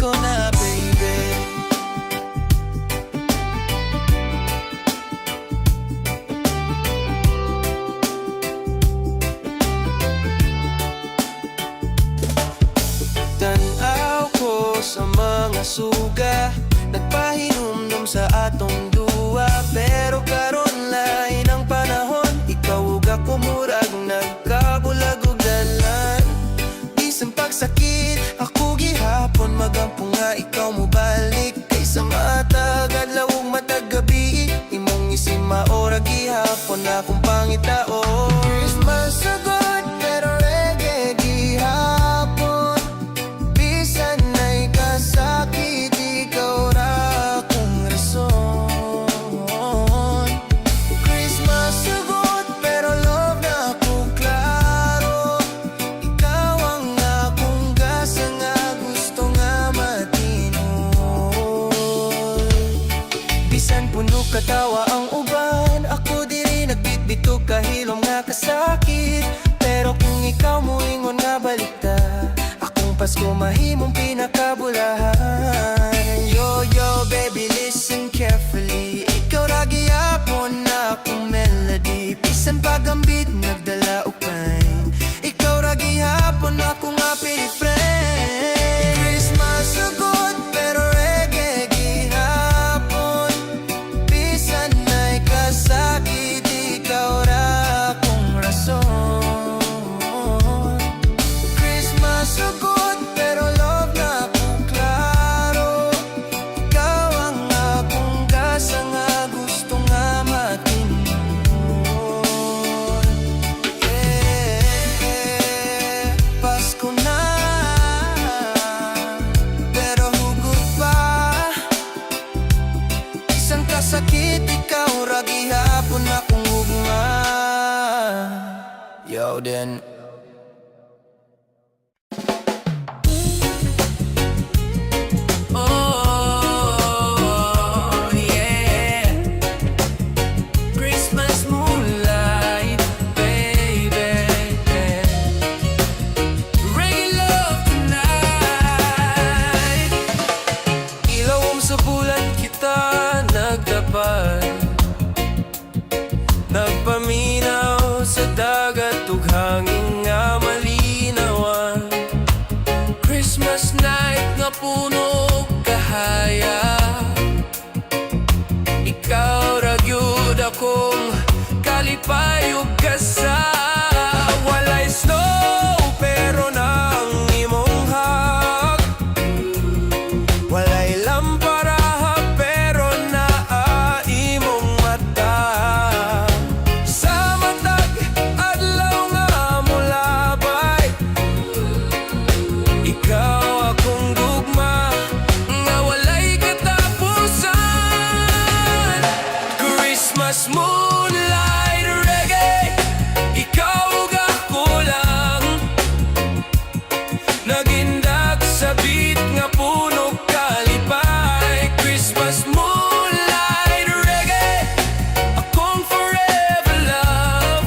Pasko na, baby. Tanaw ko sa mga suga, nagpahinumdum sa atong duwa. Pero karon lain ang panahon, ikaw ug ako murag nagkabulag og dalan. Bisan pagsakit, ako gihapon magampo nga ikaw mo balik. Kaysa matag adlaw ug matag gabi, imong isin maora gihapon akong pangitaon. Christmas sagot pero reggae gihapon. Bisan na'y kasakit, ikaw ra akong rason. Christmas sagot pero love na ako klaro. Ikaw ang akong gasa nga gusto nga matinuod. Bisan puno katawa ang uban, ako diri nagbitbito kahilom nga kasakit. Pero kung ikaw mo ingon nga balita, akong Pasko mahimong pinakabulahan. Yo, yo, baby, listen carefully. Ikaw ra gihapon na akong melody. Bisan pagambit nagdala og pain, ikaw ra gihapon na akong happy friend. Christmas sagot pero reggae gihapon. Bisan na'y kasakit, ikaw ra akong rason. Christmas sagot pero love na akong klaro. Ikaw ang akong gasa nga gusto nga matinuod. Yeah, Pasko na pero hugot pa. Isang kasakit, ikaw ra gihapon akong ugma. Yo, then oh, yeah. Christmas moonlight, baby. Reggae love tonight. Ilawom sa bulan kita nagdapan, nagpaminaw sa dagat ug hangin nga malinawan. Christmas night nga puno kahaya, ikaw ra gyud akong kalipay ug gasa. Walay snow pero nang imong hug, walay lampara pero naa imong mata. Sa matag adlaw nga mulabay, ikaw akong gugma nga walay katapusan. Christmas moonlight reggae, ikaw ug ako lang, nagindak sa beat nga puno kalipay. Christmas moonlight reggae, akong forever love.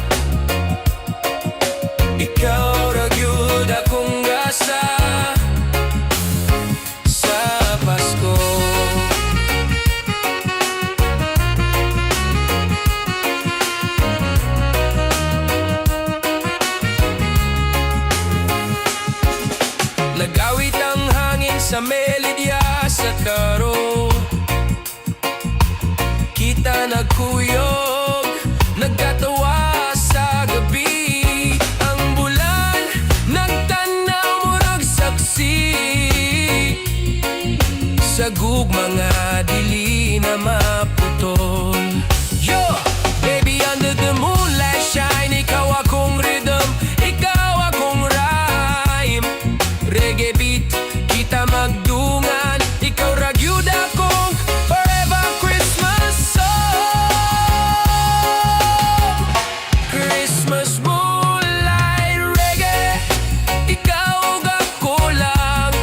Ikaw ra gyud akong gasa sa Pasko. Nagawit ang hangin sa melodya sa taro, kita nagkuyog, nagkatawa sa gabi. Ang bulan nagtanaw murag saksi sa gugma nga dili na maputol. Yo, baby, under the moonlight shine, ikaw akong rhythm, ikaw akong rhyme. Reggae beat, kita magdungan, ikaw ra gyud akong forever Christmas song. Christmas moonlight reggae, ikaw ug ako lang,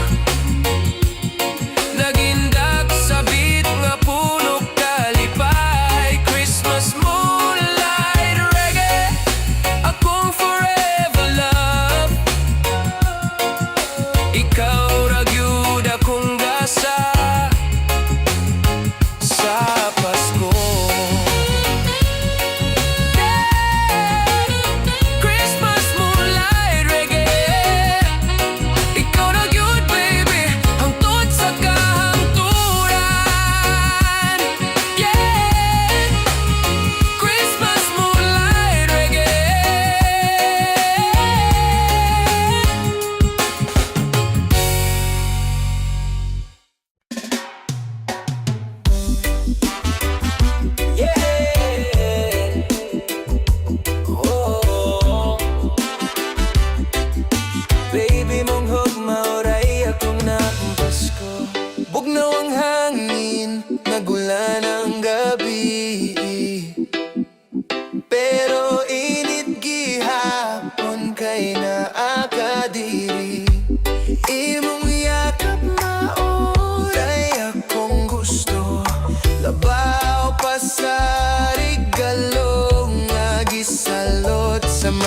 nagindak sa beat nga puno kalipay.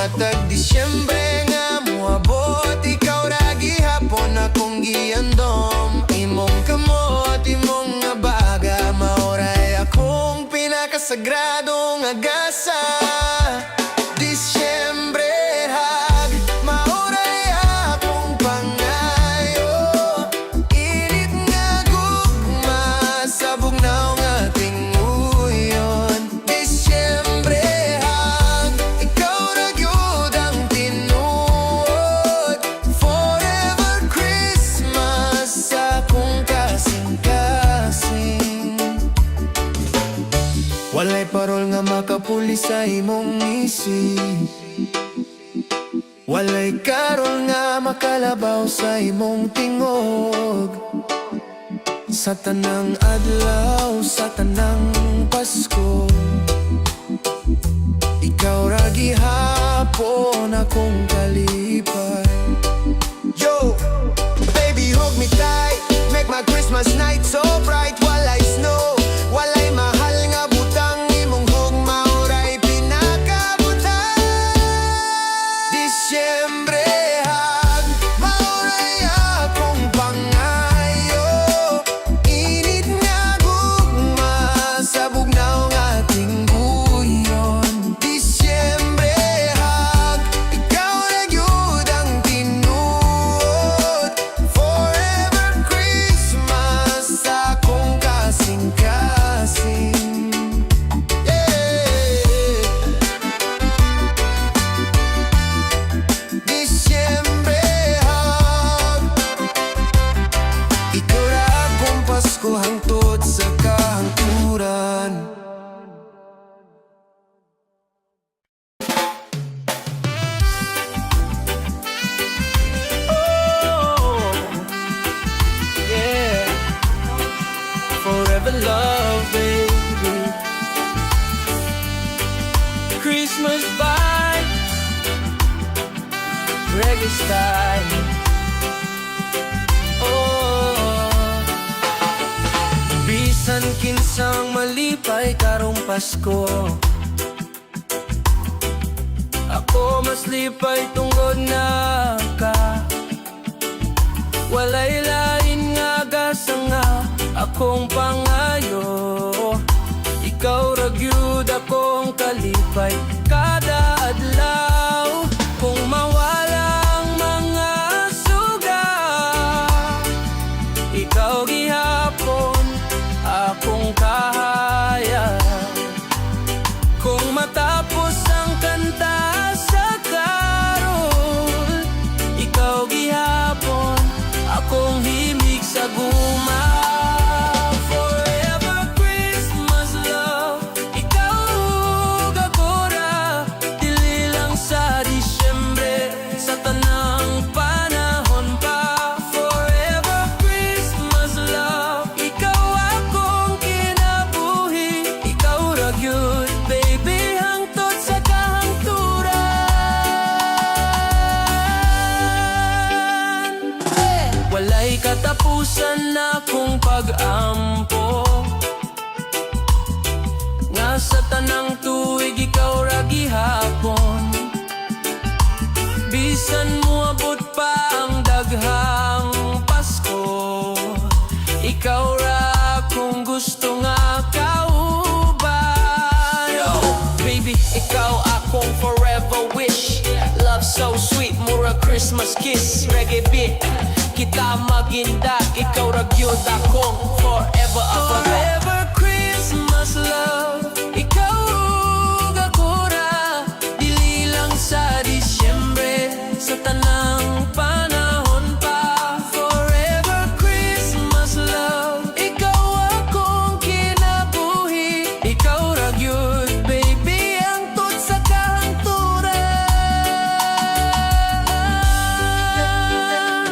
Matag Disyembre nga moabot, ikaw ra gihapon akong giandom. Imong kamot, imong nga baga, maoray akong pinakasagradong agasa. Disyembre hag, maoray akong pangayo. Init nga gugma, sa bugnaw nga tinguyon. Disyembre hag, ikaw ra gyud ang tinuod. Forever Christmas, sa akong kasing-kasing. Walay parol nga makapuli sa imong isip. Walay karol nga makalabaw sa imong tingog. Sa tanang adlaw, sa tanang Pasko, ikaw ra gihapon akong kalipay. Yo! Baby, hold me tight, make my Christmas night so bright. Walay snow, walay mahal nga butang, imong hugma oray pinakabutang. Disyembre hag, maoray akong pangayo. Init nga gugma, sa bugnaw nga tingguyon. Disyembre hag, ikaw ra gyud ang tinuod. Forever Christmas, sa akong kasing-kasing. Disyembre hag, ikaw ra akong Pasko hangtod sa kahangturan. Oh, yeah. Forever love, baby. Christmas vibe, reggae style. Oh, bisan kinsang malipay karong Pasko, ako mas lipay tungod na ka. Walay lain nga gasa nga akong pangayo. Ikaw ra gyud akong kalipay kada adlaw. Kung mawala ang mga suga, ikaw gihapon akong kahaya. Kung matapos ang kanta sa karol, ikaw gihapon akong himig sa guma. Forever Christmas love, ikaw ug ako ra, dili lang sa Disyembre, sa tanang panahon pa. Forever Christmas love, ikaw akong kinabuhi. Ikaw ra gyud, baby, hangtod sa kahangturan. Walay katapusan na kung pag-ampo, nga sa tanang tuig ikaw ra gihapon. Bisan moabot pa ang daghang Pasko, ikaw ra kung gusto nga kauban. Yo, baby, ikaw akong forever wish. Love so sweet, mura Christmas kiss. Reggae beat, kita magindak, ikaw ra gyud akong forever ako. Forever Christmas love, ikaw ug ako ra, dili lang sa Disyembre, sa tanang panahon pa. Forever Christmas love, ikaw akong kinabuhi. Ikaw ra gyud, baby, hangtod sa kahangturan.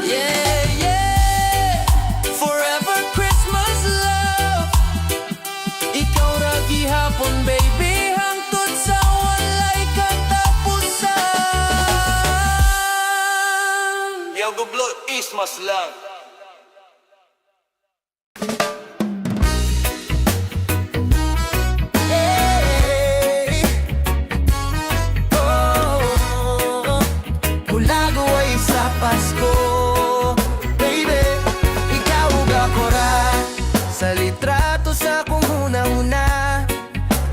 Yeah, yeah. Forever Christmas love, ikaw ra gihapon, baby, hangtod sa walay katapusan. Yo, Gublo, Christmas lang. Hey, oh, trato sa kung huna-huna.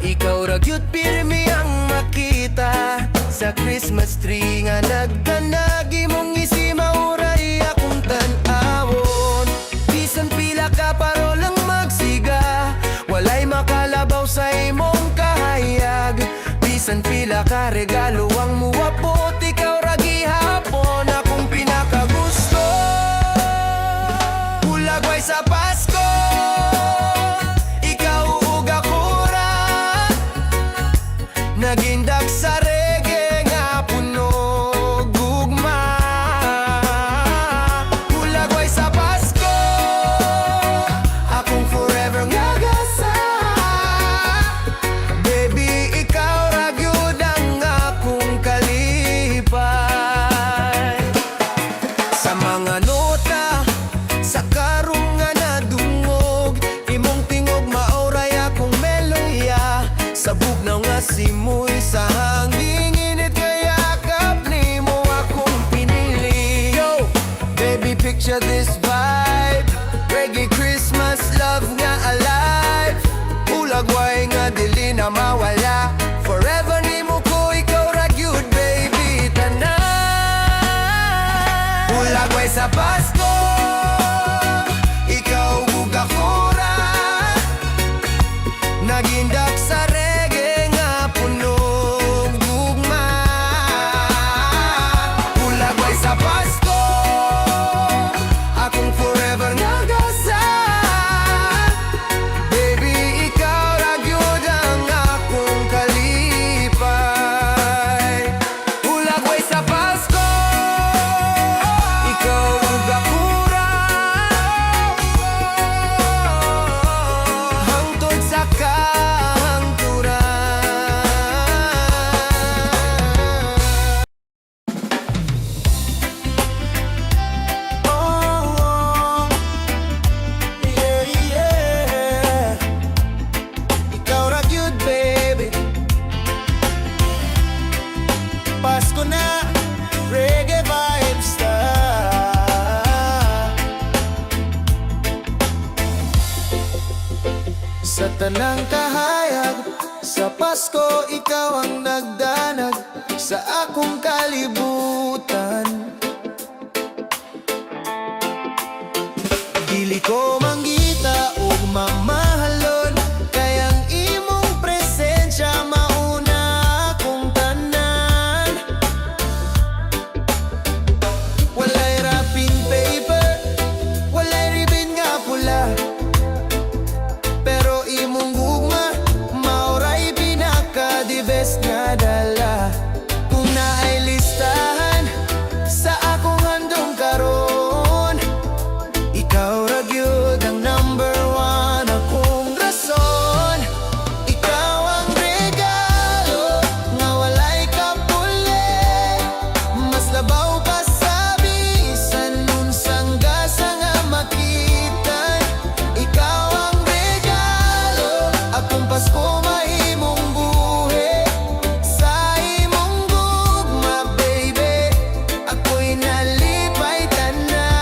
Ikaw ra gyud pirmi ang makita sa Christmas tree nga nagtanagi mong isi mauray akong tan-awon. Bisan pila ka paro lang magsiga, walay makalabaw sa imong kahayag. Bisan pila ka regalo ang muwapot, ikaw ra gihapon akong pinakagusto. Hulagway sa Pasko, ikaw ug ako ra nagindak sa reggae nga puno gugma. Hulagway sa Pasko, akong forever nga gasa. Baby, ikaw ra gyud ang akong kalipay. Sa mga nota, sa karong nga nadungog, imong tingog maoray akong melodya. Sa bugnaw nga simoy sa hangin, init kaya yakap nimo akong pinili. Yo, baby, picture this vibe, reggae Christmas love nga alive. Hulagway nga dili na mawala, forever nimo ko ikaw ra gyud baby tanan. Hulagway sa Pasko, ikaw ug ako ra nagindak sa reggae nga puno gugma. Hulagway sa Pasko, akong forever nga gasa. Baby, ikaw ra gyud ang akong kalipay. Hulagway sa Pasko, ikaw ug ako ra hangtod sa kahangturan. Oh, yeah, yeah. Ikaw ra gyud baby. Pasko na, reggae vibes ta. Sa tanang kahayag, sa Pasko ikaw ang nagdanag sa akong kalibutan. Dili ko manggita o mamahalon, kayang imong presensya mauna akong tanan. Walay wrapping paper, walay ribbon nga pula, pero imong gugma maoray pinaka-the best nga dala. Kung naay listahan sa akong handong karon, ikaw ra gyud ang number one akong rason. Ikaw ang regalo nga walay kapuli, mas labaw pa sa bisan unsang gasa nga makitan. Ikaw ang regalo, akong Pasko mahimong buhi. Sa imong gugma baby, ako'y nalipay tanan.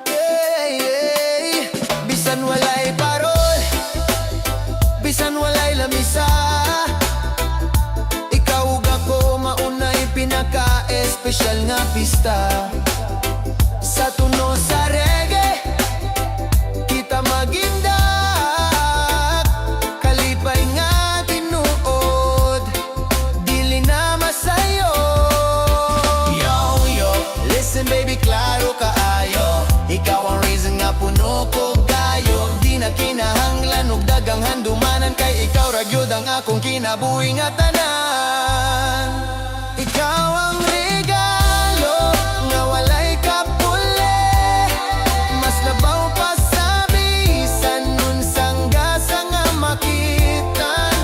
Yeah, yeah. Bisan walay parol, bisan walay lamisa, ikaw ug ako maunay pinaka-espesyal nga pista. Sa tuno sa reggae, kita magindak, kalipay nga tinuod, dili na masayo. Yo, yo, listen baby, klaro kaayo, ikaw ang reason nga puno ko gayo. Di na kinahanglan og dagang handumanan, kay ikaw ra gyud ang akong kinabuhi nga tanan. Ikaw ang regalo nga walay kapuli, mas labaw pa sa bisan unsang gasa nga makitan.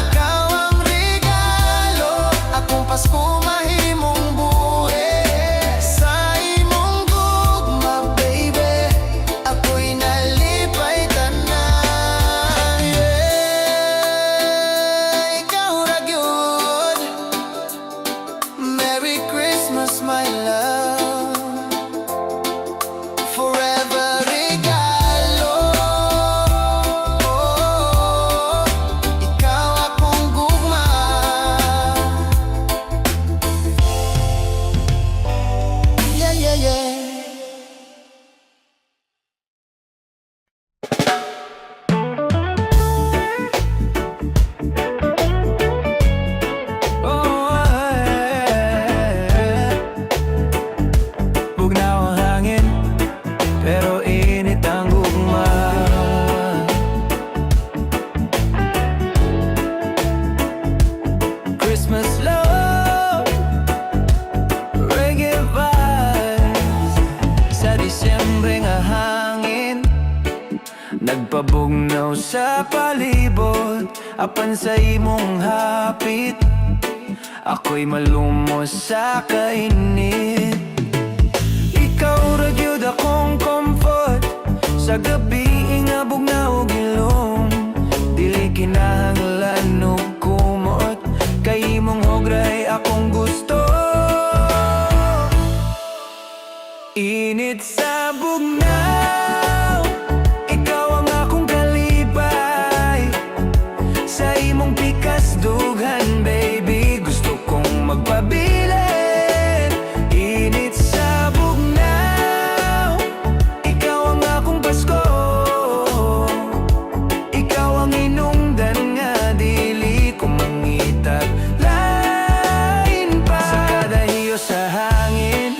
Ikaw ang regalo, akong Pasko mahimong buhi. Sa imong gugma baby, ako'y nalipay tanan. Yeah, ikaw ra gyud. Merry Christmas. Nagpabugnaw sa palibot, apan sa imong hapit, ako'y malumos sa kainit. Ikaw ra gyud akong comfort, sa gabi ingabog na og ilong. Dili kinahanglan og kumot, kay imong hogray akong gusto. Init sa bugnaw, ikaw ang akong kalibay. Sa imong pikas dughan, baby, gusto kong magpabilin. Init sa bugnaw, ikaw ang akong Pasko. Ikaw ang inungdan nga dili ko mangitag lain pa. Sa kada hiyo sa hangin,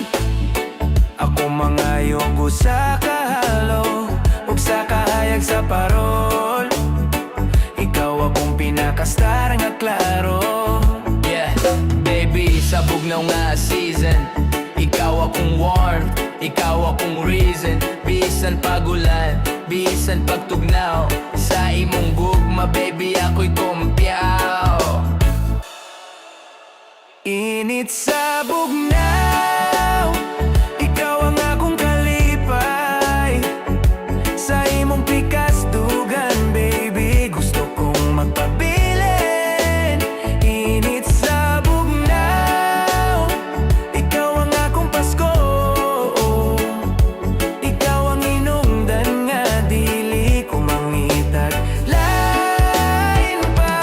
ako mangayog sa kahalo, ug sa kahayag sa parol, ikaw akong pinakastar nga klaro. Yeah, baby, sa bugnaw nga season, ikaw akong warm, ikaw akong reason. Bisan pagulan, bisan pagtugnaw, sa imong gugma, baby, ako'y kumpyaw. Init sa bugnaw, ikaw ang akong kalipay. Sa imong pikas dugan, baby, gusto kong magpabilin. Init sa bugnaw, ikaw ang akong Pasko. Ikaw ang inungdan nga dili ko mangitag lain pa.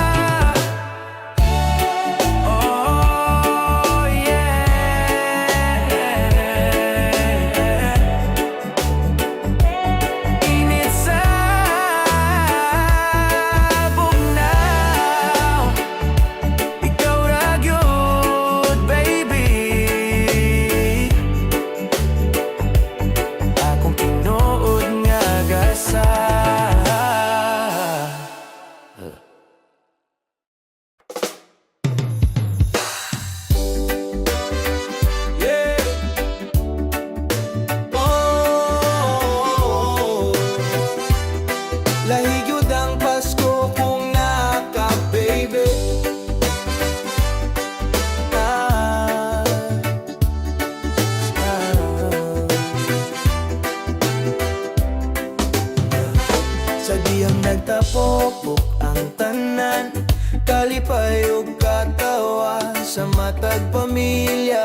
Oh yeah. Init sa bugnaw, ikaw ra gyud, baby. Akong tinuod nga gasa. Yeah. Oh, lahi gyud ang Pasko kung naka, baby. Ah, sa diyang nagtapok ang tanan, kalipay ug katawa sa matag pamilya.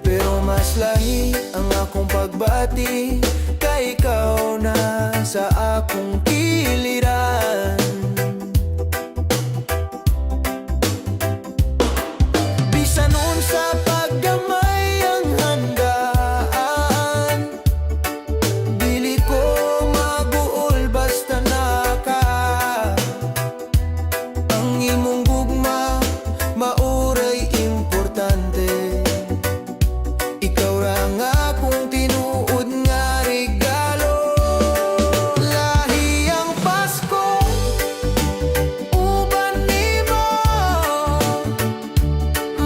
Pero mas lahi ang akong pagbati, kay ikaw na sa akong kiliran. Bisan unsa paggamay ang handaan, dili ko maguol basta naka. Ang imong gugma mauray importante. Ikaw ra nga akong tinuod nga regalo. Lahi ang Pasko, uban nimo,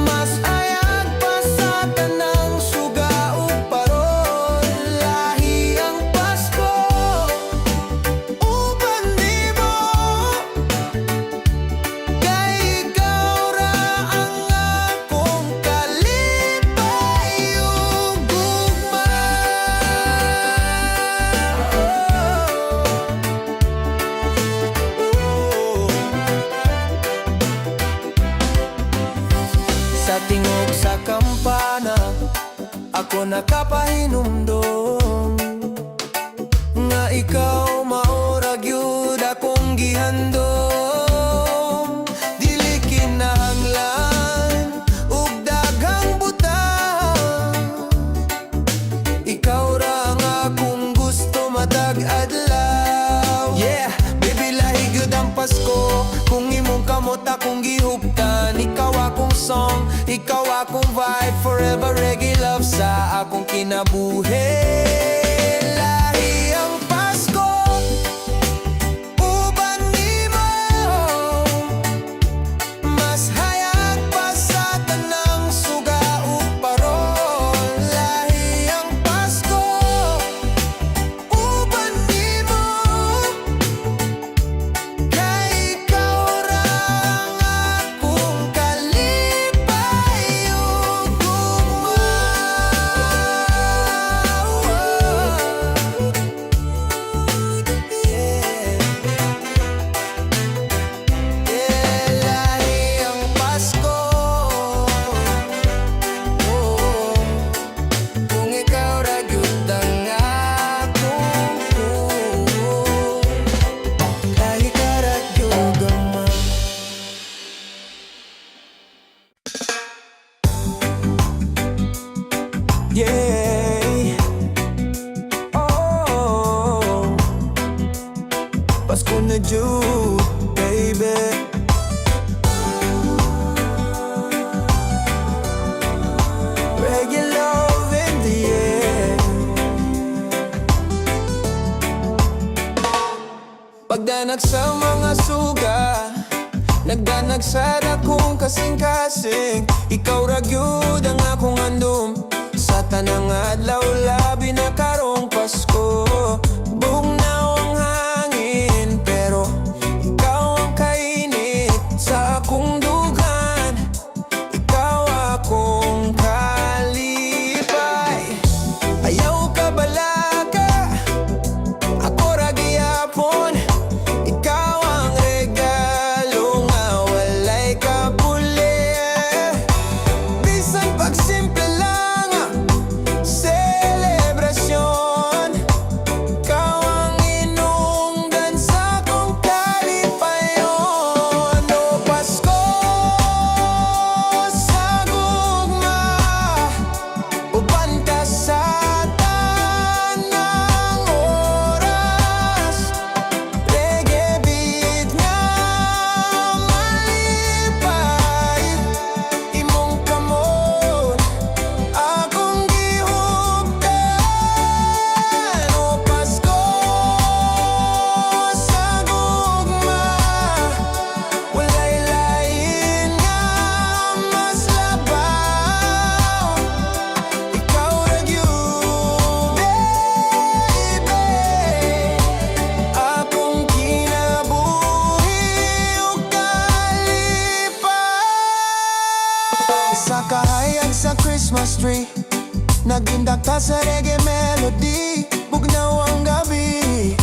mas ayag pa sa tanang suga ug parol. Lahi ang Pasko, uban nimo, kay ikaw ra ang akong kalipay ug gugma. Sa tingog sa kampana, ako nakapahinumdum nga ikaw maura gyud akong gihandom. Dili kinahanglan ug daghang butang, ikaw ra ang akong gusto matag adlaw. Yeah, baby, lahi gyud ang Pasko kung imong kamot akong gihuptan. Ikaw akong song, ikaw akong vibe, forever reggae love sa akong kinabuhi. Lahi ang Pasko, uban nimo, mas hayag pa sa tanang suga ug parol. Lahi ang Pasko, Oh, Pasko na June, baby. Reggae love in the air. Pagdanag sa mga suga, nagdanag sa dakong kasing-kasing. Ikaw ragyod ang akong andum, sa tanang adlaw labi na karong Pasko. Bugnaw ang hangin, pero ikaw ang kainit sa akong dugan. Ikaw akong kalipay. Ayaw ka balaka, ako ra gihapon. Ikaw ang regalo nga walay kabuli. Bisan pagsimple lang, selebrasyon. Ikaw ang inungdan sa akong kalipayon. O Pasko sa gugma, uban ka sa tanang oras. Reggae beat nga malipay, imong kamot akong gihugdan. O Pasko sa gugma, walay lain nga mas labaw. Ikaw ra gyud, baby, akong kinabuhi ug kalipay. Sa kahayag sa Christmas tree, nagindak ta sa reggae melody. Bugnaw ang gabi,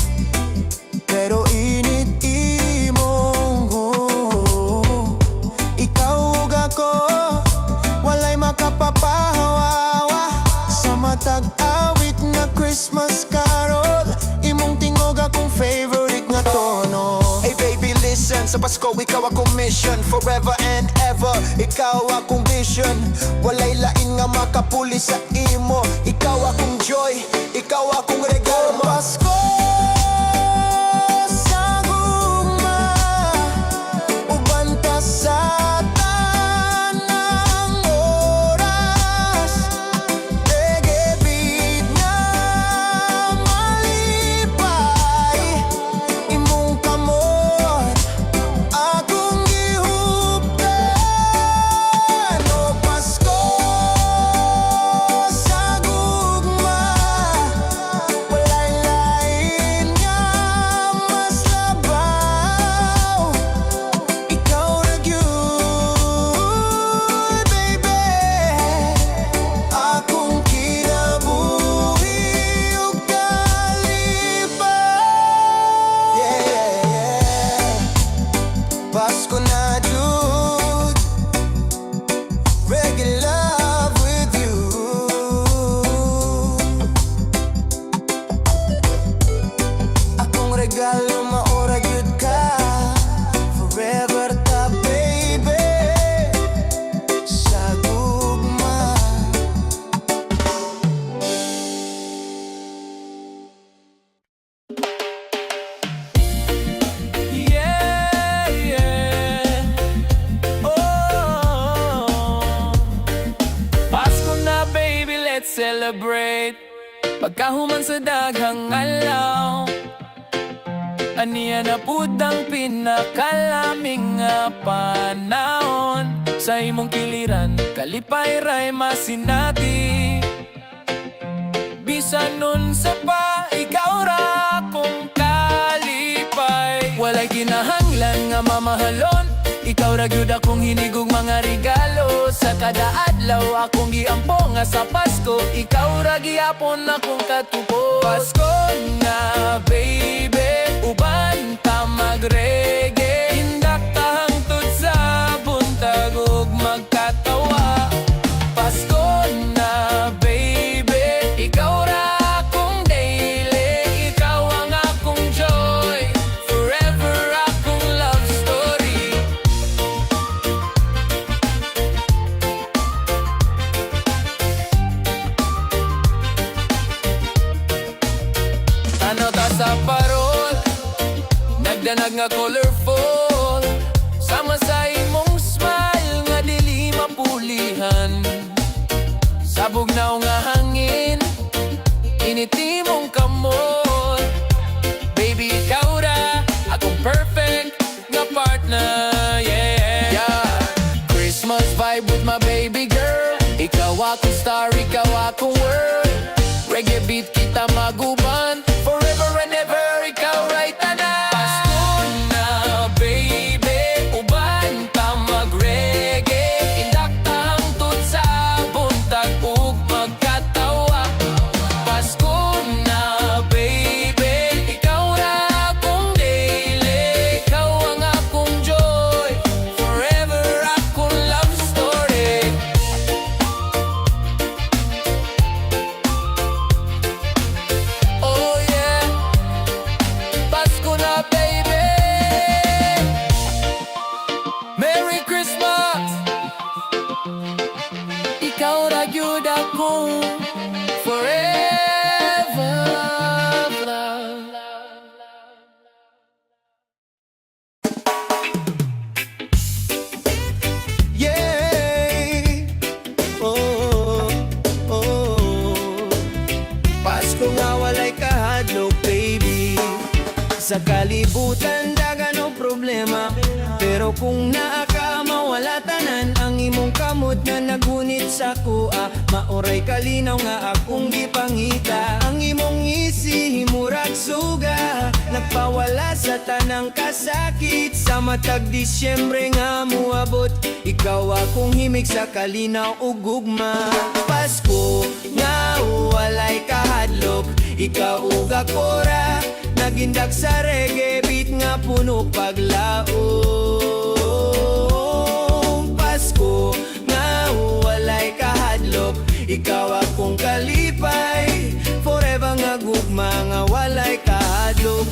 pero init imong ikaw ug ako, walay makapapahawawa. Sa matag awit nga Christmas carol, imong tingog akong favorite nga tono. Hey baby listen, sa Pasko ikaw akong mission. Forever and ever, ikaw akong vision. Walay lain nga makapuli sa imo. Ikaw akong joy, ikaw akong regalo. Pasko sa gugma, uban ka sa tanang oras. Reggae beat nga malipay, imong kamot akong gihugdan. O Pasko sa gugma, walay lain nga mas labaw. Ikaw ra gyud, baby, akong kinabuhi ug kalipay. Yeah, yeah, yeah. Pasko na Jud, reggae love with you. Akong regalo maora gyud ka, forever ta baby, sa gugma. Yeah, yeah. Oh, Pasko na baby, let's celebrate. Pagkahuman sa daghang alaw, aniya na pudang pinakalaming nga panahon. Sa imong kiliran, kalipay ray masinati. Bisan nun sa pa, ikaw ra kong kalipay. Walay kinahanglan nga mamahalon, ikaw ra gyud akong hinigog mga regalo. Sa kada adlaw akong giampo nga sa Pasko, ikaw ra gihapon akong katubo. Pasko na baby, uban ta magreggae. Hindak ta hangtod sa buntag ug magkatawa. Pasko na baby, ikaw ra akong daily. Ikaw ang akong joy, forever akong love story. Lianag nga colorful, sama sa imong smile nga dili mapulihan. Sabog na nga hangin, initi mong kamot. Baby, ikaw ra, akong perfect nga partner, yeah. Christmas vibe with my baby girl. Ikaw akong star, ikaw akong world. Reggae beat kita maguban, forever and ever, ikaw right na. Pasko na, baby, uban ta mag-reggae. Indak ta hangtod sa buntag ug magkatawa. Pasko na, baby, ikaw ra akong daily. Ikaw ang akong joy, forever akong love story. Oh yeah, Pasko na, baby. Merry Christmas. Ikaw ra gyud akong forever love. Yeah. Oh, oh. Pasko nga walay kahadlok, baby. Sa kalibutan dagan o problema, pero kung naa ka mawala tanan ang imong kamot na nagunit sa kuha. Maoray kalinaw nga akong gipangita, ang imong isi himurag suga, nagpawala sa tanang kasakit. Sa matag Disyembre nga muabot, ikaw akong himig sa kalinaw ug gugma. Pasko nga walay kahadlok, ikaw ug ako ra, nagindag sa reggae beat nga puno paglaom. Pasko nga walay kahadlok, ikaw akong kalipay, forever nga gugma nga walay kahadlok.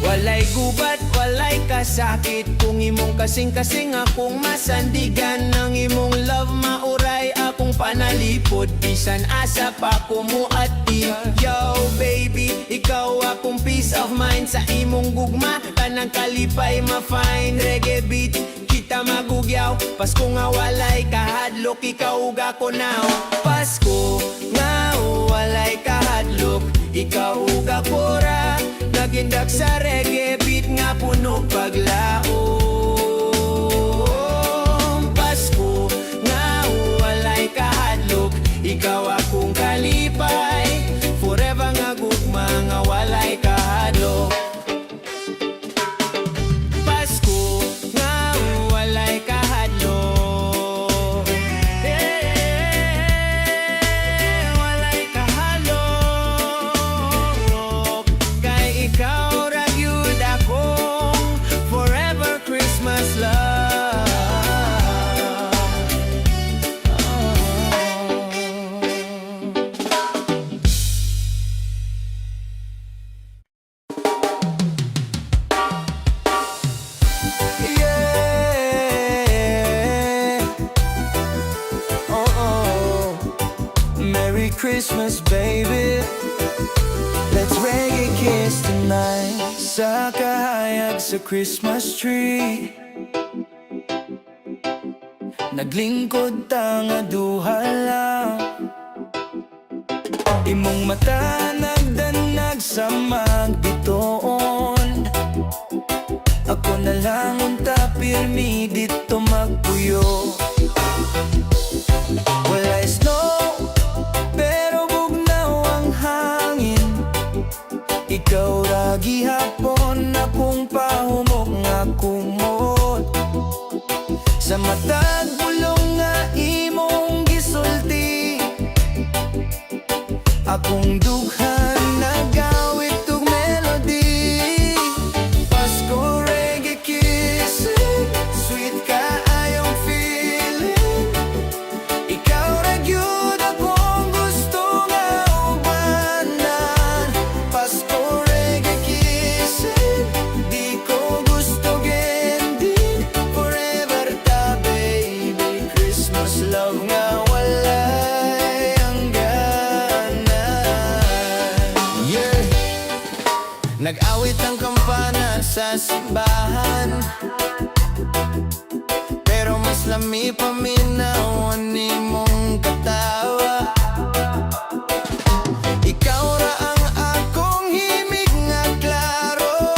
Walay gubat, walay kasakit, kung imong kasing-kasing akong masandigan. Ang imong love mauray akong panalipod, bisan asa pa kumuati. Yo baby, ikaw akong peace of mind, sa imong gugma kanang kalipay ma-fine. Reggae beat kita magugyaw, Pasko nga walay kahadlok, ikaw ug ako now. Pasko nga walay kahadlok, ikaw ug ako ra, nagindag sa reggae beat nga puno paglaom. Pasko nga walay kahadlok, ikaw akong kalipay, forever nga gugma nga walay kahadlok. Pasko nga walay kahadlok, walay kahadlok. Kay ikaw ra gyud akong forever Christmas love. Yeah. Oh. Merry Christmas, baby. Let's reggae kiss tonight. Sa kahayag sa Christmas tree, naglingkod ta nga duha lang. Imong mata nagdanag sa magbitoon, ako na lang unta pirmi dito magpuyo. Wala snow, pero bugnaw ang hangin. Ikaw ra gihapon, akong pahumok nga kumot. Sa matag bulong nga imong gisulti, akong dughan nagawit ug melody. Pasko reggae kissing, Nag-awit ang kampana sa simbahan, pero mas lami paminawan ni mong katawa. Ikaw ra ang akong himig nga klaro,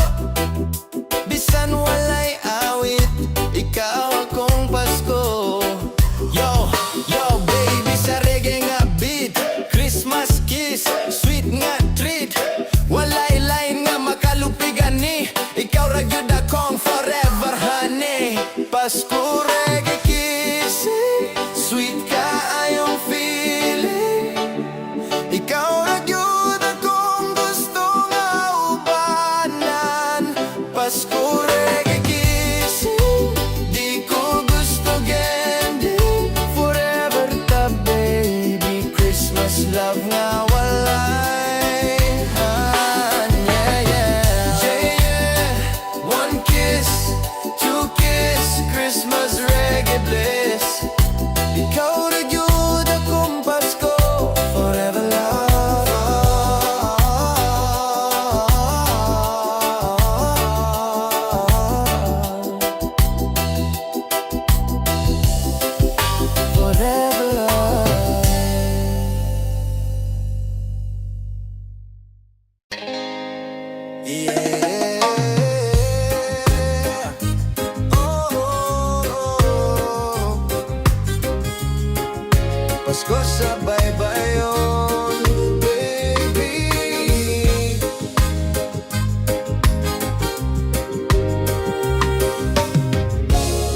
bisan walay awit, ikaw akong Pasko. Yo, yo baby, sa reggae nga beat, Christmas kiss, sweet nga treat, walay line nga makalupigan ni, ikaw ra gyud akong forever honey. Pasko reggae kissing, sweet ka ayong feeling, ikaw ra gyud akong gusto nga ubanan. Pasko reggae kissing, di ko gusto gending, forever ta baby, Christmas love nga walay. Yeah, yeah. Yeah, yeah. One kiss, two kiss, Christmas reggae bliss, ikaw ra gyud akong Pasko, forever love, forever love. Yeah. Oh, oh, oh. Pasko sa baybayon, baby.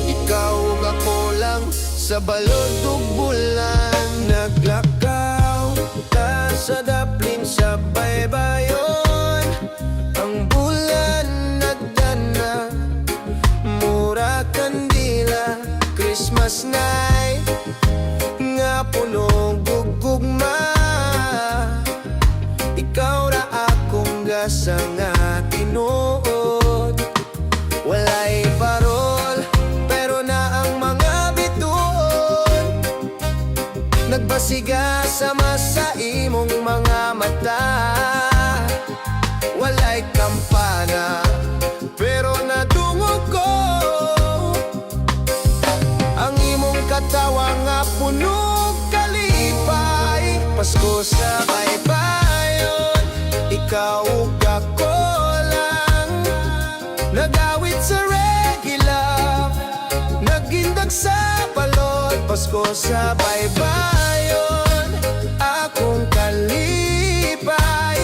Ikaw ug ako lang sa balod ug bulan, naglakaw ta sa daplin sa baybayon. Ang bulan nagdana, mura kandila, Christmas night nga punong gugugma. Ikaw ra akong gasa nga tinuod, walay parol pero na ang mga bituon, nagbasiga sama sa imong mga mata. Walay kampana pero nadungog ko, ang imong katawa nga punog kalipay. Pasko sa baybayon, ikaw ug ako lang, nagawit sa reggae love, nagindag sa balod. Pasko sa baybayon, akong kalipay,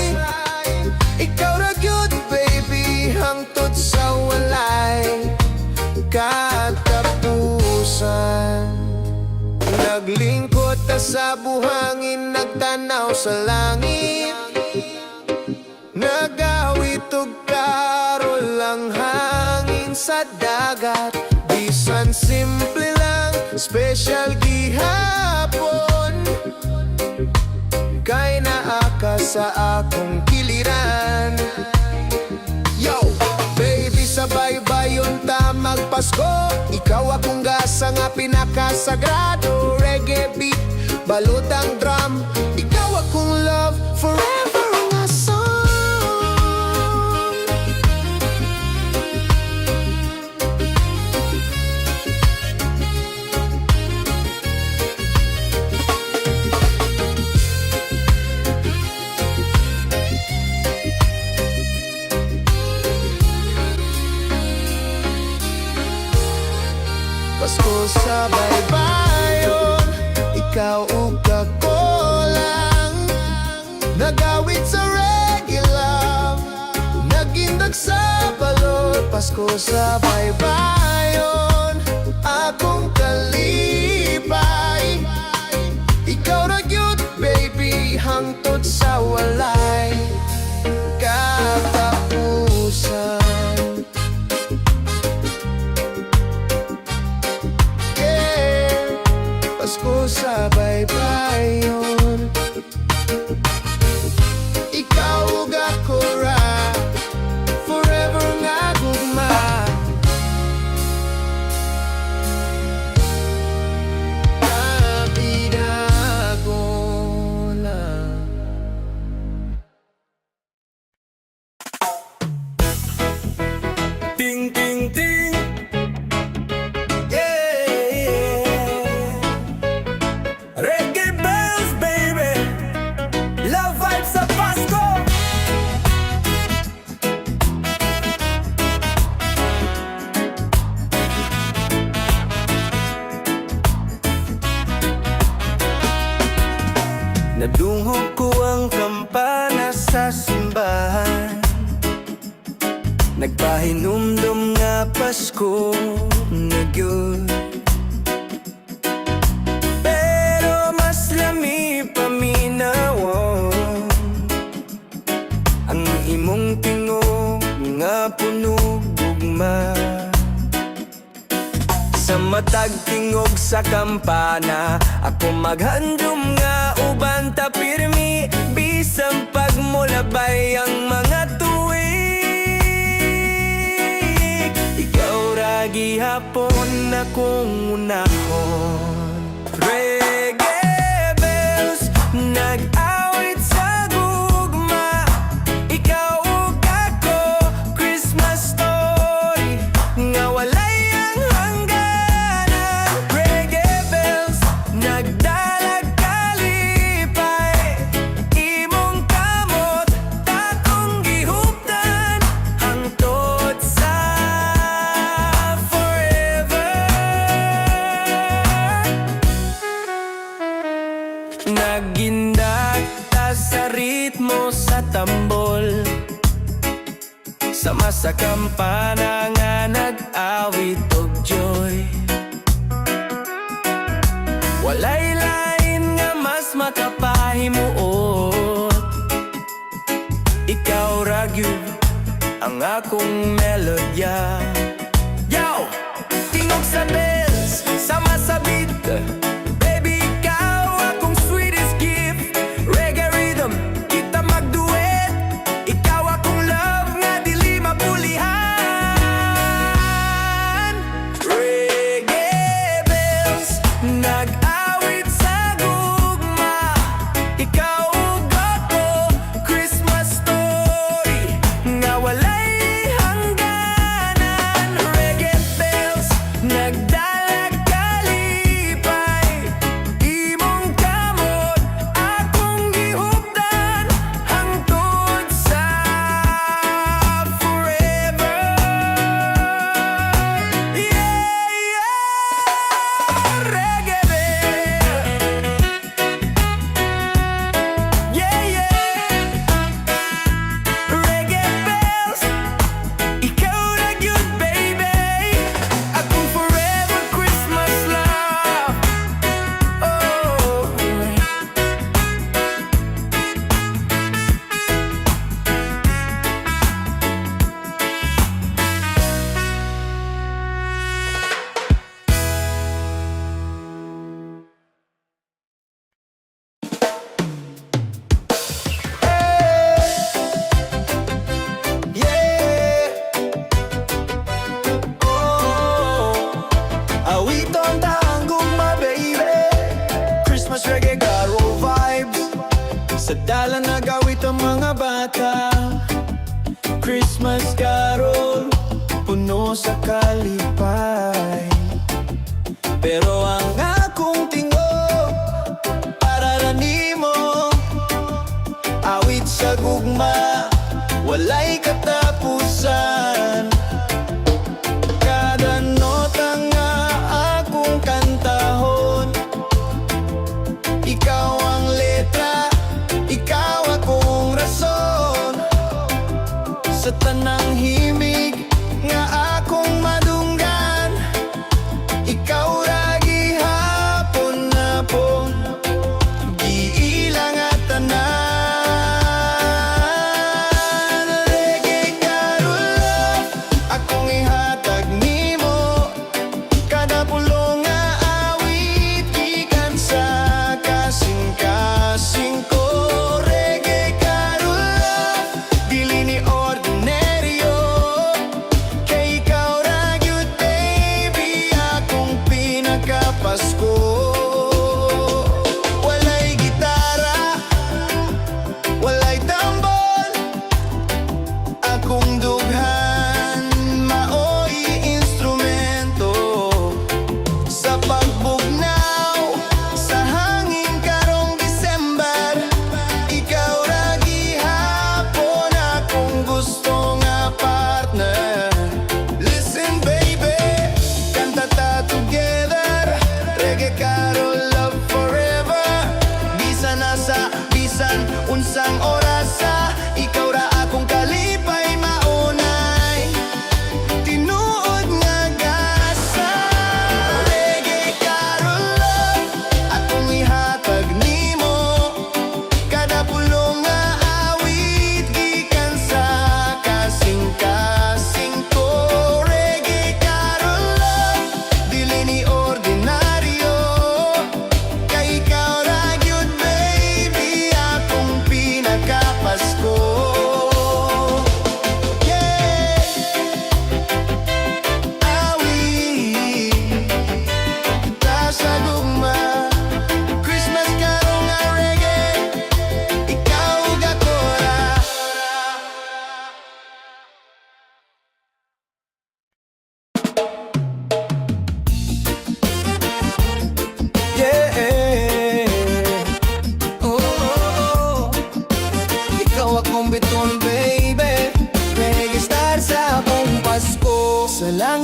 ikaw ra gyud baby, hangtod sa walay katapusan. Naglingkod ta sa buhangin, nagtanaw sa langit, nagawit ug karol ang hangin sa dagat. Bisan simple lang, special gihapon, kay naa ka sa akong kiliran. Yo, baby, sa baybayon ta magpasko, ikaw akong gasa nga pinakasagrado. Reggae beat, balutang drum, ikaw akong love, forever nga song. Pasko sa baybayon, ikaw ug ako lang, nagawit sa reggae love, nagindag sa balod. Pasko sa baybayon, akong kalipay, ikaw ra gyud baby, hangtod sa walay katapusan. Pasko sa baybayon, ikaw ug ako ra, forever nga gugma. Nadungog ko ang kampana sa simbahan, nagpahinumdum nga Pasko na gyud. Pero mas lami paminaw ang imong tingog nga punog gugma. Sa matag tingog sa kampana, ako maghandom nga uban ta pirmi, bisan pagmulabay ang mga tuig. Ikaw ra gihapon akong unahon. Reggae bells nag-awit sa gugma, ikaw ug ako, Christmas story nga walay ang hangganan. Reggae bells nagdalag kalipay, imong kamot takong gihuptan hangtod sa forever. Nagindak ta sa ritmo sa tambol, sama sa kampana nga nag-awit og joy. Walay lain nga mas makapahimuot, ikaw ra gyud ang akong melodya. Yo! Tingog sa bells, sama sa beat, baby ikaw akong sweetest gift. Reggae rhythm, kita magduet, ikaw akong love nga dili mapulihan. Reggae bells nag-awit sa gugma, ikaw ug ako, Christmas story nga walay hangganan. Reggae bells nagdalag kalipay, imong kamot akong gihuptan hangtod sa forever. Yeah, yeah, reggae bell. Yeah, yeah, reggae bells, ikaw ra gyud baby, akong forever Christmas love. Oh. Yeah. Oh. Awiton taang gugma, baby. Christmas reggae carol vibes. Sa dalan nag-awit ang mga bata. Christmas carol, puno sa kalipay. Pero ang akong tingog para ra nimo, awit sa gugma, walay katapusan. Kada nota nga akong kantahon, ikaw ang letra, ikaw akong rason. Sa tanang himig nga akong madunggan, ikaw ra gihapon na po, giilang at tanan. Reggae carol love, akong ihatag nimo, kada pulong nga awit gikan sa kasing-kasing ko. Reggae carol love, dili ni ordinaryo,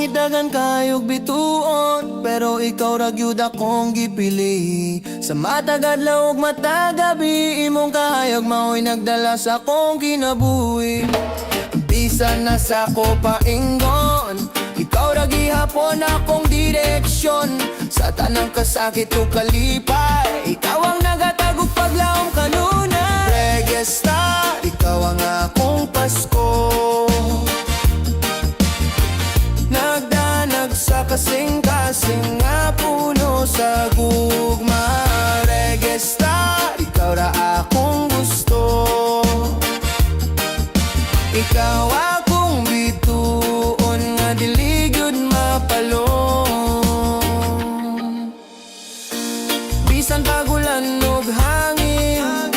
langit dagan kayog bituon, pero ikaw ra gyud akong gipili. Sa matagad laog matagabi, imong kahayag mao'y nagdala sa akong kinabuhi. Bisan na sa ko paingon, ikaw ra gihapon akong direksyon. Sa tanang kasakit o kalipay, ikaw ang nagatagog paglaom kanunay. Reggae star, ikaw ang akong Pasko. Nagdanag sa kasing-kasing nga puno sa gugma. Reggae star, ikaw ra akong gusto. Ikaw akong bituon nga dili gyud mapalong. Bisan pagulan ug hangin,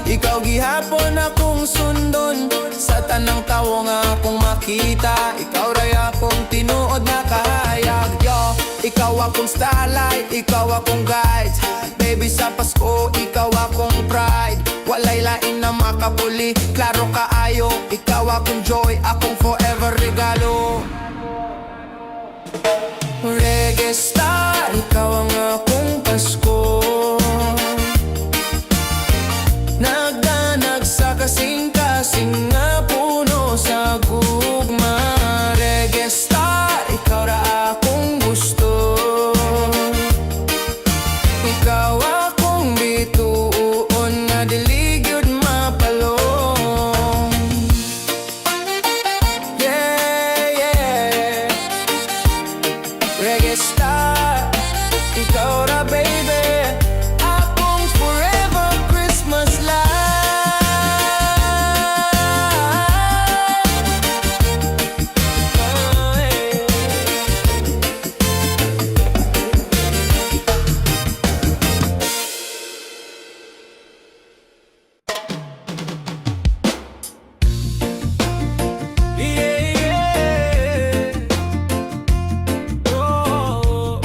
ikaw gihapon akong sundon. Sa tanang tawo nga akong makita, ikaw ray akong tinuod na kahayag. Yo, ikaw akong starlight, ikaw akong guide. Baby sa Pasko, ikaw akong pride. Walay lain na makapuli, klaro kaayo. Ikaw akong joy, akong forever regalo. Reggae star, ikaw ang akong Pasko. Nagdanag sa kasing-kasing nga puno sa gugma. Reggae star, ikaw ra akong gusto. Ikaw akong bituon nga dili gyud mapalong. Yeah, yeah. Reggae star, ikaw ra baby, akong forever Christmas light. Yeah, yeah. Oh.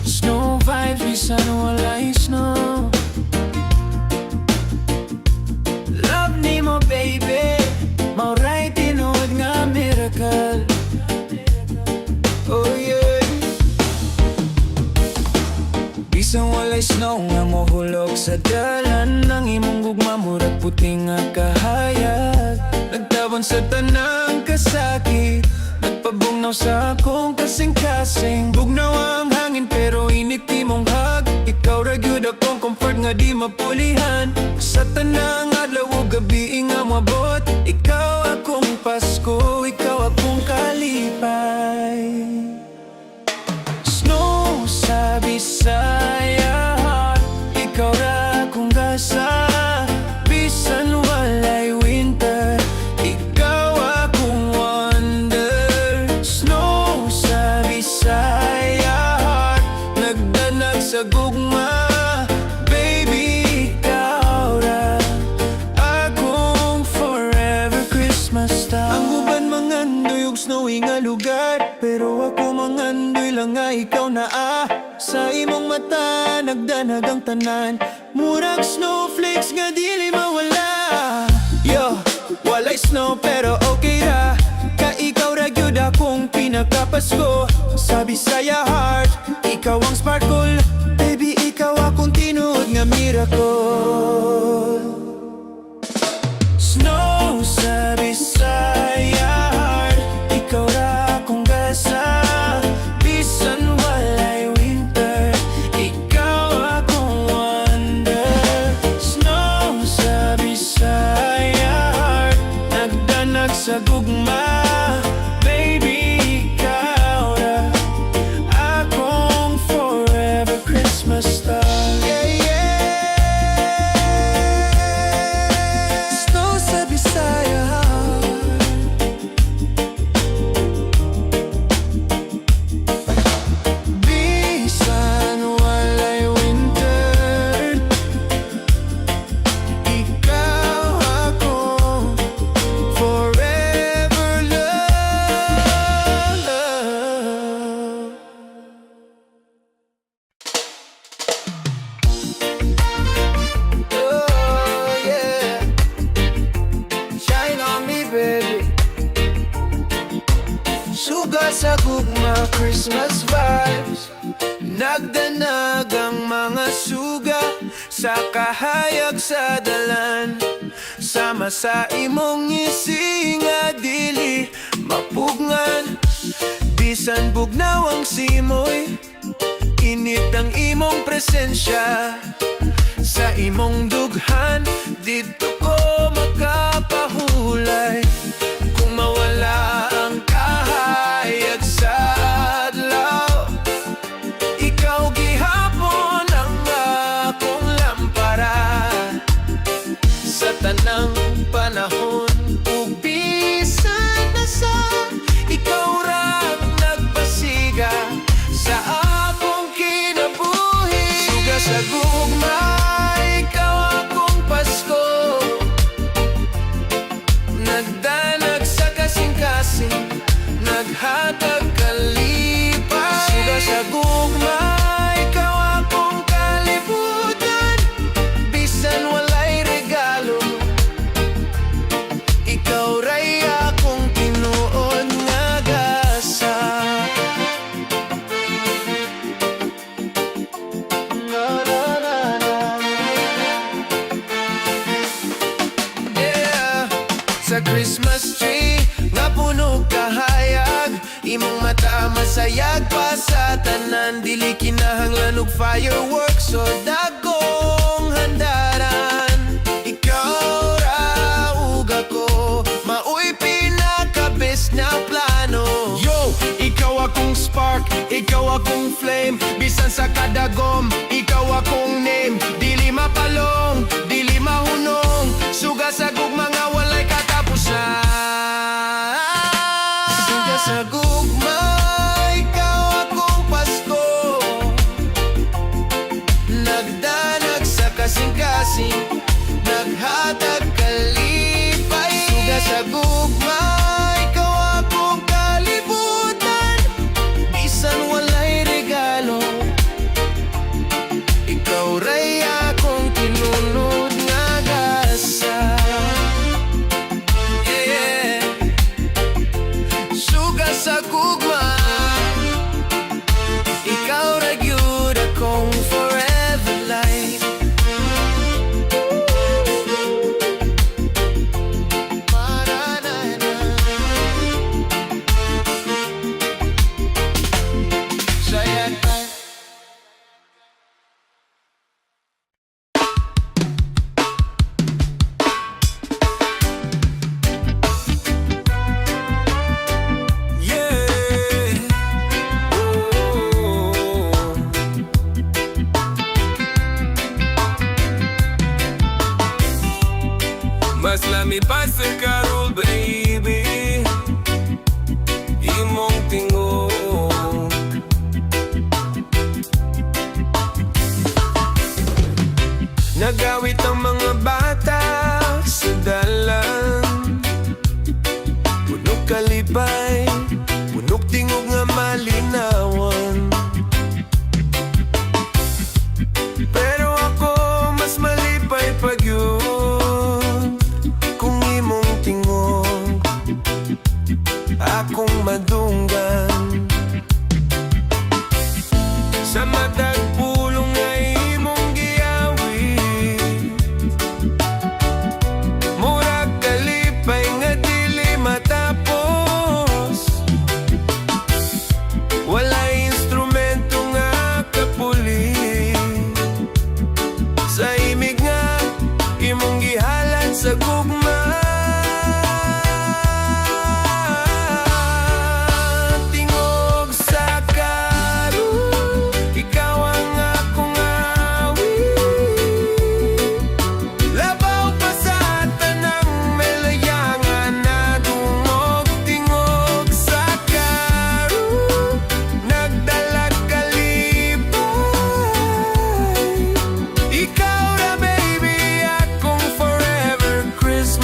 Snow vibes, bisan walay snow. Love ni mo baby, mauray tinuod nga miracle. Oh yeah. Bisan walay snow nga mohulog sa dalan, nang imong gugma murag puting nga kahayag. Nagtabon sa tanang kasakit, nagpabugnaw sa akong kasing-kasing. Bugnaw ang hangin pero init imong hug. Ikaw ra gyud akong comfort nga di mapulihan. Sa tanang adlaw ug gabi nga moabot, ikaw akong Pasko, ikaw akong kalipay. Snow sa Bisaya, ikaw ra akong gasa. Bisan walay winter, ikaw akong wonder. Snow sa Bisaya, nagdanag sa gugma. Baby, ikaw ra akong forever Christmas star. Ang uban mangandoy og snowy nga lugar, pero ako mangandoy lang nga ikaw na Sa imong mata nagdanag ang tanan, murag snowflakes nga dili mawala. Yo, walay snow pero okay ra, ka ikaw ra gyud akong pinakapasko. Sa Bisaya heart, ikaw ang sparkle. Baby, ikaw akong tinuod nga miracle. Snow sa Bisaya heart, ikaw ra akong gasa. Bisan walay winter, ikaw akong wonder. Snow sa Bisaya heart, nagdanag sa gugma. Baby, ikaw ra akong forever Christmas star. Yeah, yeah. sa kahayag sa dalan. Sama sa imong ngisi nga dili mapugngan. Bisan bugnaw ang simoy, init ang imong presensya. Sa imong dughan, dito ko makapahulay. Kung mawala ang kahayag sa adlaw, ikaw gihapon ang akong lampara. Sa tanang panahon, ug bisan nasa, ikaw ra ang nagpasiga sa akong kinabuhi. Suga sa gugma, ikaw akong Pasko. Nagdanag sa kasing-kasing, naghatag kalipay. Suga sa gugma, ikaw akong kalibutan. Bisan walay regalo, ikaw ray akong tinuod nga gasa. Na, na, na, na. Yeah. Sa Christmas tree nga puno kahayag, imong mata masayag pa sa tanan. Dili kinahanglan og fireworks o dagkong handaran. Ikaw ra ug ako, maoy pinakabes na plano. Yo, ikaw akong spark, ikaw akong flame. Bisan sa kadagom, ikaw akong name. Dili mapalong, dili mahunong, suga sa gugma nga walay katapusan. Suga sa gugma, ikaw akong Pasko. Nagdanag sa kasing-kasing, naghatag kalipay. Suga sa gugma, ikaw akong kalibutan. Bisan walay regalo, ikaw ray akong tinunod nga gasa. Yeah. Suga sa gugma, ikaw ra gyud akong forever light. Ma-na-na-na. Sayang ka. Yeah. Mas lami pa sa Carol, baby, imong tingog. Nagawit ang mga bata sa dalan, punok kalipay, punok tingog nga malinawan. Pero ako mas malipay pag yun, kung imong tingog akong madunggan. Sa matag pulong nga imong giyawi, murag kalipay nga dili matapos. Walay instrumento nga kapuli, sa imig nga imong gihalan sa gugma. Tingog sa karong, ikaw ang akong awi. Labaw pa sa tanang melayangan na dungog. Tingog sa karong, nagdalag kalipay. Ikaw ra baby, akong forever Christmas.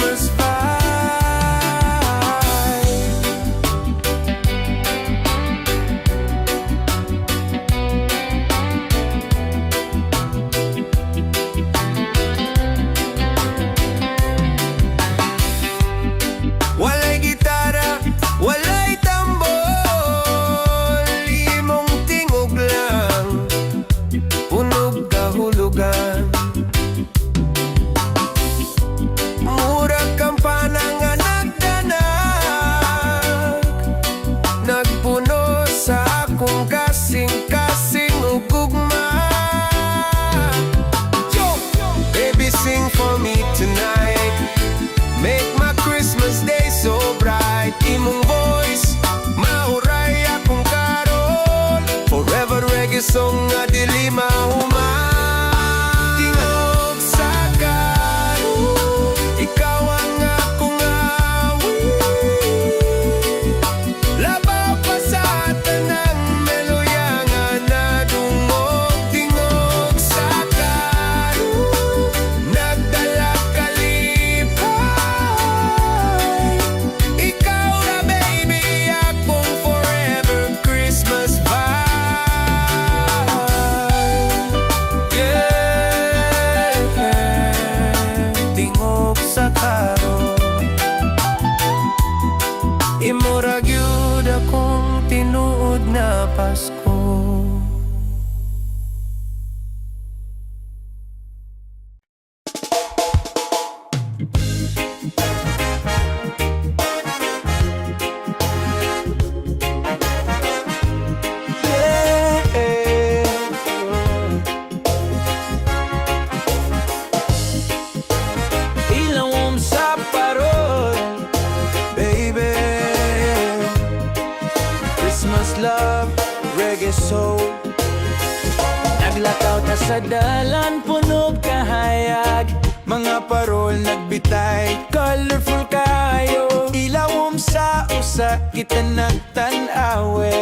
Sa dalan punog kahayag, mga parol nagbitay, colorful kayo. Ilawom sa usa kita nagtanawe.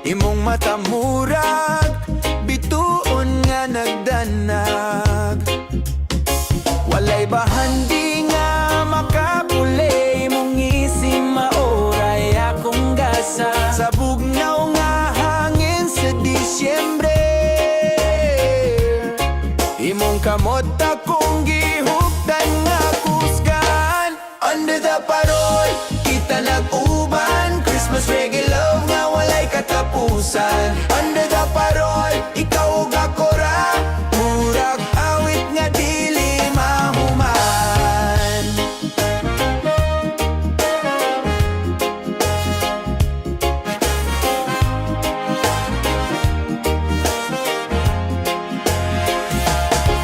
Imong mata murag, bituon nga nagdanag. Walay bahandi nga makapulay, mong isim maoray akong gasa. Sa bugnaw nga hangin sa Disyembre, imong kamot akong gihuptan nga kusgan. Under the parol, kita nag-uban, Christmas reggae love nga walay katapusan. Under the parol, ikaw ug ako ra, murag awit nga dili mahuman.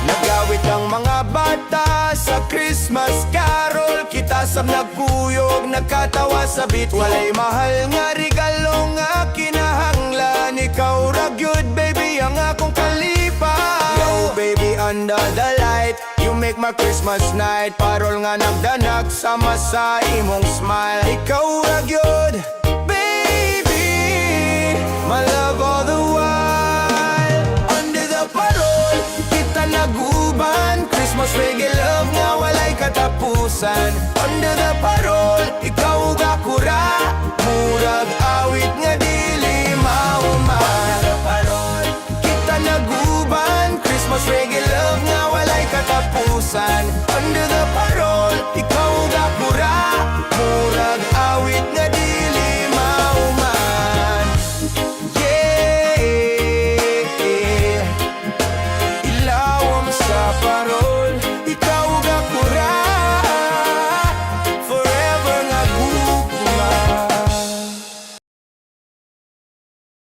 Nagawit ang mga bata sa Christmas carol, kita sab nagkuyog, nagkatawa sa beat. Walay mahal nga regalo nga kinahanglan, ikaw ra gyud baby ang akong kalipan. Yo baby under the light, you make my Christmas night. Parol nga nagdanag sama sa imong smile. Ikaw ra gyud baby, my love all the while. Under the parol, kita nag-uban, Christmas reggae love nga walay katapusan. Under the parol, ikaw ug ako ra,